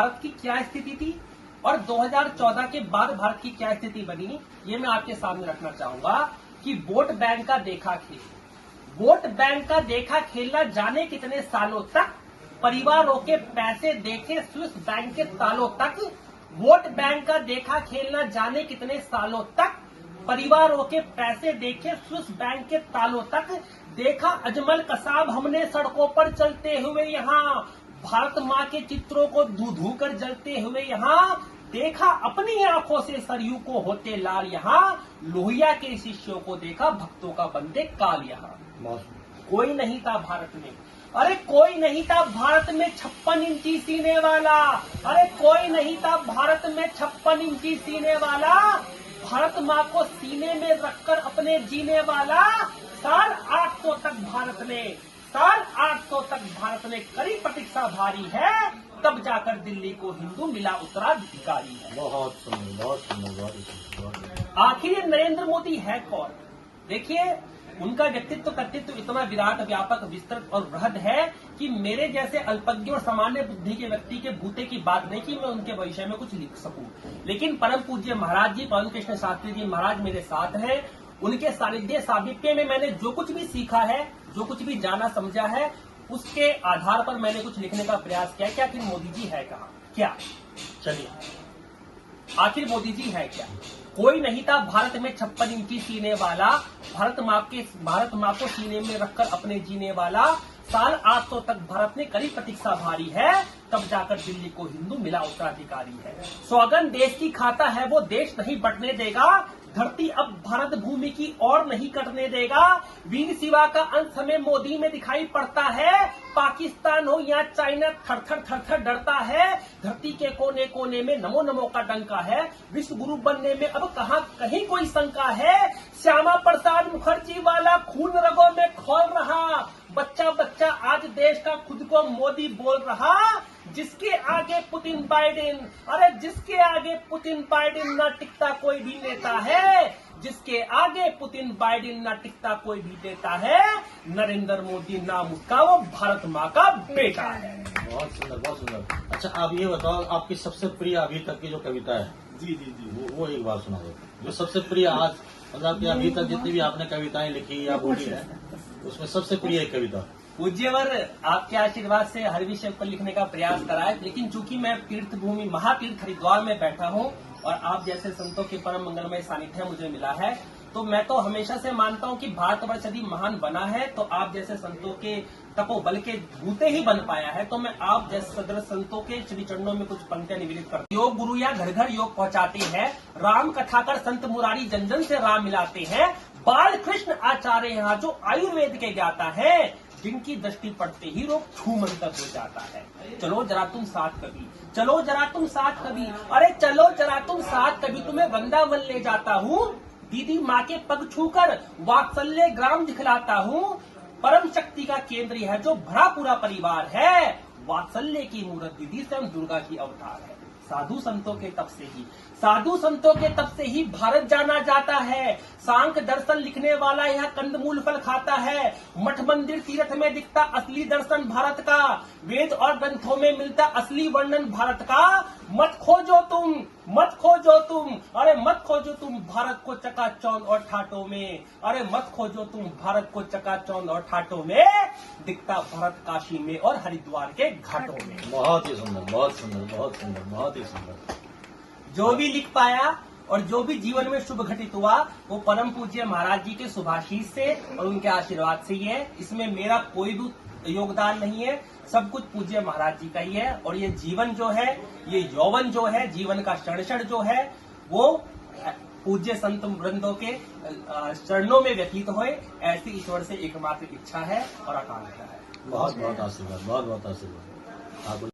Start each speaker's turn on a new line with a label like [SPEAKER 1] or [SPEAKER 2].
[SPEAKER 1] भारत की क्या स्थिति थी और 2014 के बाद भारत की क्या स्थिति बनी, ये मैं आपके सामने रखना चाहूंगा कि वोट बैंक का देखा खेल, वोट बैंक का देखा खेलना जाने कितने सालों तक, परिवारों के पैसे देखे स्विस बैंक के तालों तक, वोट बैंक का देखा खेलना जाने कितने सालों तक, परिवारों के पैसे देखे स्विस बैंक के तालों तक, देखा अजमल कसाब हमने सड़कों पर चलते हुए यहाँ, भारत माँ के चित्रों को धू धू कर जलते हुए यहाँ, देखा अपनी आंखों से सरयू को होते लाल यहाँ, लोहिया के शिष्यों को देखा भक्तों का बंदे काल यहाँ। कोई नहीं था भारत में, अरे कोई नहीं था भारत में 56 इंची सीने वाला, अरे कोई नहीं था भारत में 56 इंची सीने वाला, भारत माँ को सीने में रखकर अपने जीने वाला, 850 तक भारत ने 850 तक भारत ने करी प्रतीक्षा भारी है, तब जाकर दिल्ली को हिंदू मिला उत्तराधिकारी है।
[SPEAKER 2] बहुत सुंदर, बहुत सुंदर, बहुत सुंदर।
[SPEAKER 1] आखिर ये नरेंद्र मोदी है कौन? देखिए, उनका व्यक्तित्व कर्तृत्व इतना विराट, व्यापक, विस्तृत और बृहद है कि मेरे जैसे अल्पज्ञ और सामान्य बुद्धि के व्यक्ति के भूते की बात नहीं कि मैं उनके विषय में कुछ लिख सकूं। लेकिन परम पूज्य महाराज जी, पवन कृष्ण शास्त्री जी महाराज मेरे साथ हैं। उनके सानिध्य सामिप्य में मैंने जो कुछ भी सीखा है, जो कुछ भी जाना समझा है, उसके आधार पर मैंने कुछ लिखने का प्रयास किया कि आखिर मोदी जी है कहाँ, क्या, चलिए आखिर मोदी जी है क्या? कोई नहीं था भारत में 56 इंची सीने वाला, भारत माँ को सीने में रखकर अपने जीने वाला, 850 तक भारत ने करी प्रतीक्षा भारी है, तब जाकर दिल्ली को हिंदू मिला उत्तराधिकारी है। सौगंध देश की खाता है वो देश नहीं बंटने देगा, धरती अब भारत भूमि की ओर नहीं कटने देगा, वीर शिवा का अंत हमें मोदी में दिखाई पड़ता है, पाकिस्तान हो या चाइना थर थर डरता है, धरती के कोने कोने में नमो नमो का डंका है, विश्व गुरु बनने में अब कहाँ कहीं कोई शंका है, श्यामा प्रसाद मुखर्जी वाला खून रगों में खोल रहा, बच्चा बच्चा आज देश का खुद को मोदी बोल रहा, जिसके आगे पुतिन बाइडेन, अरे जिसके आगे पुतिन बाइडेन न टिकता कोई भी नेता है, जिसके आगे पुतिन बाइडेन न टिकता कोई भी नेता है, नरेंद्र मोदी नाम उसका वो भारत माँ का बेटा है।
[SPEAKER 2] बहुत सुंदर, बहुत सुंदर। अच्छा, आप ये बताओ, आपकी सबसे प्रिय अभी तक की जो कविता है,
[SPEAKER 1] जी जी जी,
[SPEAKER 2] वो एक बार सुना दो। जो सबसे प्रिय आज, मतलब कि अभी तक जितनी भी आपने कविताएं लिखी या बोली है, उसमें सबसे प्रिय एक कविता।
[SPEAKER 1] पूज्यवर आपके आशीर्वाद से हर विषय पर लिखने का प्रयास करा है, लेकिन चूंकि मैं तीर्थ भूमि महातीर्थ हरिद्वार में बैठा हूं और आप जैसे संतों के परम मंगलमय सानिध्य मुझे मिला है, तो मैं तो हमेशा से मानता हूं कि भारतवर्ष यदि महान बना है तो आप जैसे संतों के तपोबल के भूते ही बन पाया है। तो मैं आप जैसे सदर संतों के श्री चरणों में कुछ पंक्तियां निवेदित करता हूं। योग गुरु या घर घर योग पहुंचाते हैं, राम कथा कर संत मुरारी जन जन से राम मिलाते हैं, बाल कृष्ण आचार्य यहाँ जो आयुर्वेद के ज्ञाता है, जिनकी दृष्टि पड़ते ही रोग छू मंतर हो जाता है। चलो जरा तुम साथ कभी, चलो जरा तुम साथ कभी, अरे चलो जरा तुम साथ कभी, तुम्हें वृंदावन ले जाता हूँ, दीदी माँ के पग छूकर वात्सल्य ग्राम दिखलाता हूँ, परम शक्ति का केंद्र है जो भरा पूरा परिवार है, वात्सल्य की मूर्त दीदी स्वयं दुर्गा की अवतार है। साधु संतों के तप से ही, साधु संतों के तप से ही भारत जाना जाता है, सांख दर्शन लिखने वाला यह कंदमूल फल खाता है, मठ मंदिर तीर्थ में दिखता असली दर्शन भारत का, वेद और ग्रंथों में मिलता असली वर्णन भारत का, मत खोजो तुम, मत खोजो तुम, अरे मत खोजो तुम भारत को चकाचौंध और ठाटों में, अरे मत खोजो तुम भारत को चकाचौंध और ठाटों में, दिखता भारत काशी में और हरिद्वार के घाटों में।
[SPEAKER 2] बहुत ही सुंदर, बहुत सुंदर, बहुत सुंदर, बहुत ही सुंदर।
[SPEAKER 1] जो भी लिख पाया और जो भी जीवन में शुभ घटित हुआ वो परम पूज्य महाराज जी के शुभाशीष से और उनके आशीर्वाद से ही है। इसमें मेरा कोई भी योगदान नहीं है, सब कुछ पूज्य महाराज जी का ही है। और ये जीवन जो है, ये यौवन जो है, जीवन का क्षण जो है, वो पूज्य संत वृंदों के चरणों में व्यतीत होए, ऐसी ईश्वर से एकमात्र इच्छा है और आकांक्षा है।
[SPEAKER 2] बहुत बहुत आशीर्वाद, बहुत बहुत आशीर्वाद।